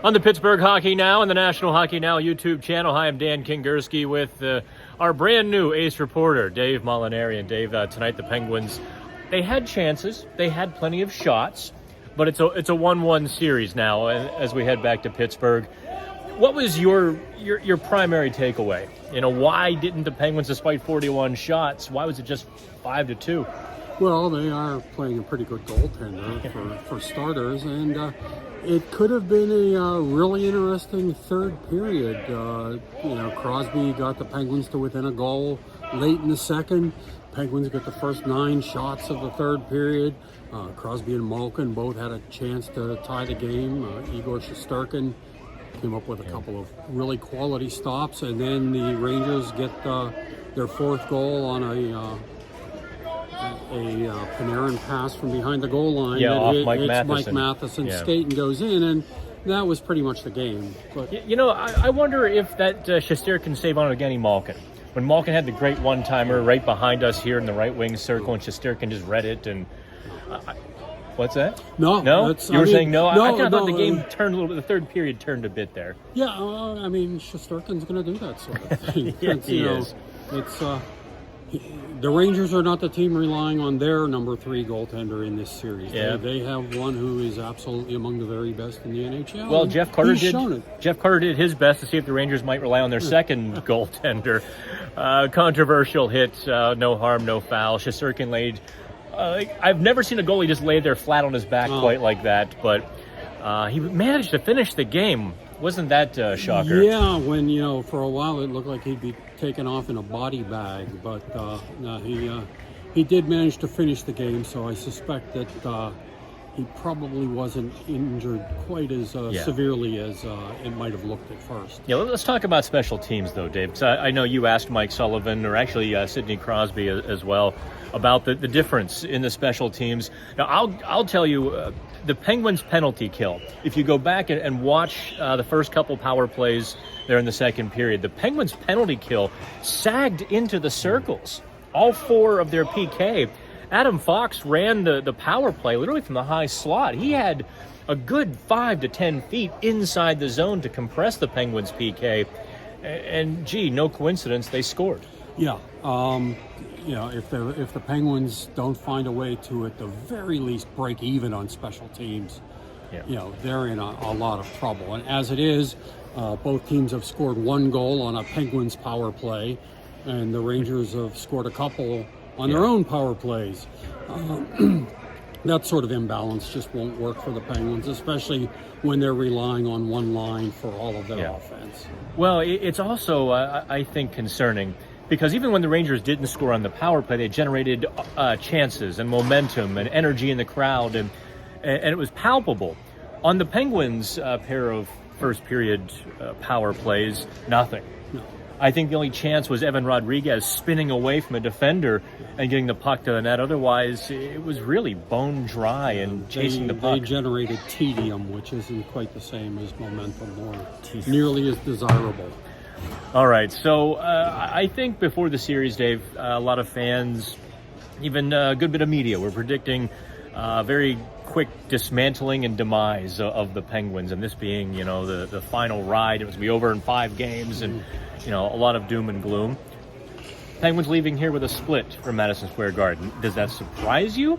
On the Pittsburgh Hockey Now and the National Hockey Now YouTube channel, hi, I'm Dan Kingerski with our brand new ace reporter, Dave Molinari. And Dave, tonight the Penguins, they had chances, they had plenty of shots, but it's a 1-1 series now as we head back to Pittsburgh. What was your primary takeaway? You know, why didn't the Penguins, despite 41 shots, why was it just 5-2? Well, they are playing a pretty good goaltender for starters, and it could have been a really interesting third period. Crosby got the Penguins to within a goal late in the second. Penguins got the first 9 shots of the third period. Crosby and Malkin both had a chance to tie the game. Igor Shesterkin came up with a couple of really quality stops, and then the Rangers get their fourth goal on a Panarin pass from behind the goal line. Yeah, off Mike Matheson. Matheson. Mike Matheson skate and goes in, and that was pretty much the game. But I wonder if that Shesterkin save on Evgeny Malkin. When Malkin had the great one-timer right behind us here in the right wing circle, and Shesterkin just read it, and what's that? No. You were saying no? No, I kind of thought the game turned a little bit. The third period turned a bit there. Yeah, Shesterkin's going to do that sort of thing. Yeah, he is. The Rangers are not the team relying on their number 3 goaltender in this series. Yeah. They have one who is absolutely among the very best in the NHL. Well, Jeff Carter shown it. Jeff Carter did his best to see if the Rangers might rely on their second goaltender. Controversial hit, no harm, no foul. Shesterkin laid. I've never seen a goalie just lay there flat on his back quite like that, but he managed to finish the game. Wasn't that a shocker? Yeah, when, for a while it looked like he'd be taken off in a body bag, but he did manage to finish the game, so I suspect that he probably wasn't injured quite as severely as it might have looked at first. Yeah, let's talk about special teams, though, Dave, because I know you asked Mike Sullivan, or actually Sidney Crosby as well, about the difference in the special teams. Now, I'll tell you, the Penguins' penalty kill, if you go back and watch the first couple power plays there in the second period, the Penguins' penalty kill sagged into the circles, all 4 of their PK. Adam Fox ran the power play literally from the high slot. He had a good 5 to 10 feet inside the zone to compress the Penguins' PK. And no coincidence, they scored. Yeah. If the Penguins don't find a way to, at the very least, break even on special teams, they're in a lot of trouble. And as it is, both teams have scored 1 goal on a Penguins power play, and the Rangers have scored a couple on their own power plays. That sort of imbalance just won't work for the Penguins, especially when they're relying on one line for all of their offense. Well, it's also, I think, concerning, because even when the Rangers didn't score on the power play, they generated chances and momentum and energy in the crowd, and it was palpable. On the Penguins' pair of first period power plays, nothing. No. I think the only chance was Evan Rodriguez spinning away from a defender and getting the puck to the net. Otherwise, it was really bone dry and chasing the puck. They generated tedium, which isn't quite the same as momentum, or nearly as desirable. All right, so I think before the series, Dave, a lot of fans, even a good bit of media, were predicting very quick dismantling and demise of the Penguins, and this being, the final ride. It was to be over in 5 games, and a lot of doom and gloom. Penguins leaving here with a split from Madison Square Garden. Does that surprise you?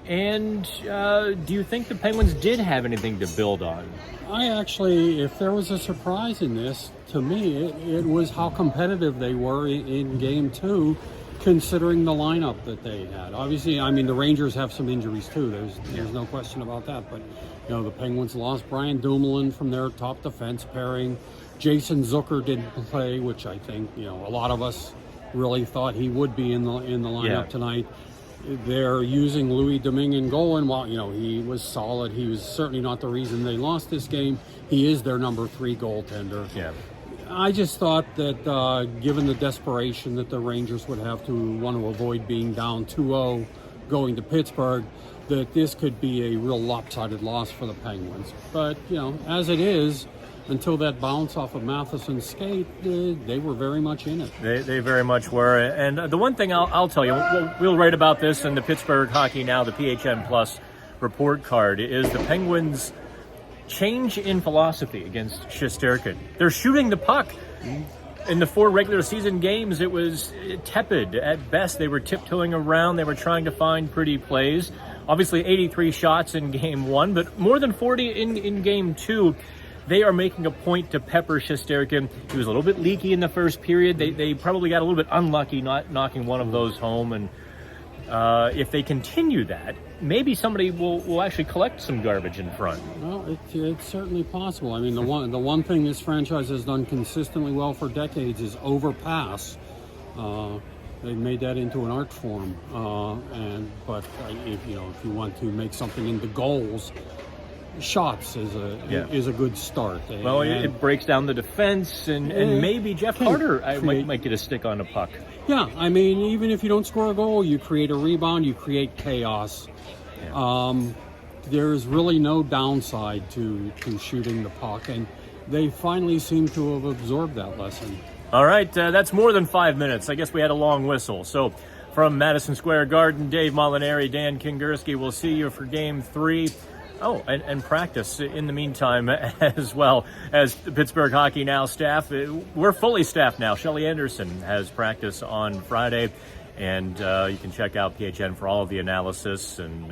And do you think the Penguins did have anything to build on? If there was a surprise in this, to me, it was how competitive they were in Game 2, considering the lineup that they had. Obviously, the Rangers have some injuries too. There's no question about that. But, the Penguins lost Brian Dumoulin from their top defense pairing. Jason Zucker didn't play, which I think, a lot of us really thought he would be in the lineup tonight. They're using Louis Domingue in goal, and while he was solid, he was certainly not the reason they lost this game. He is their number 3 goaltender. Yeah. I just thought that given the desperation that the Rangers would have to want to avoid being down 2-0 going to Pittsburgh, that this could be a real lopsided loss for the Penguins. But, as it is, until that bounce off of Matheson's skate, they were very much in it. They very much were. And the one thing I'll tell you, we'll write about this in the Pittsburgh Hockey Now, the PHN Plus report card, is the Penguins change in philosophy against Shesterkin. They're shooting the puck. In the 4 regular season games, it was tepid at best. They were tiptoeing around. They were trying to find pretty plays. Obviously, 83 shots in game 1, but more than 40 in game 2. They are making a point to pepper Shesterkin. He was a little bit leaky in the first period. They probably got a little bit unlucky not knocking one of those home. And if they continue that, maybe somebody will actually collect some garbage in front. Well, it's certainly possible. I mean, the one thing this franchise has done consistently well for decades is overpass. They've made that into an art form. But if you want to make something into goals, shots is a good start. Well, it breaks down the defense, and maybe Jeff Carter might get a stick on a puck. Yeah, I mean, even if you don't score a goal, you create a rebound, you create chaos. Yeah. There's really no downside to shooting the puck, and they finally seem to have absorbed that lesson. All right, that's more than 5 minutes. I guess we had a long whistle. So from Madison Square Garden, Dave Molinari, Dan Kingerski, we'll see you for Game 3. Oh, and practice in the meantime as well as the Pittsburgh Hockey Now staff. We're fully staffed now. Shelley Anderson has practice on Friday, and you can check out PHN for all of the analysis and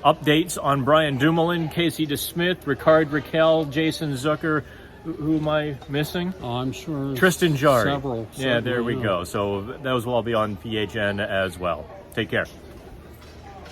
updates on Brian Dumoulin, Casey DeSmith, Ricard Raquel, Jason Zucker. Who am I missing? I'm sure Tristan Jarry. Several. Yeah, there we go. So those will all be on PHN as well. Take care.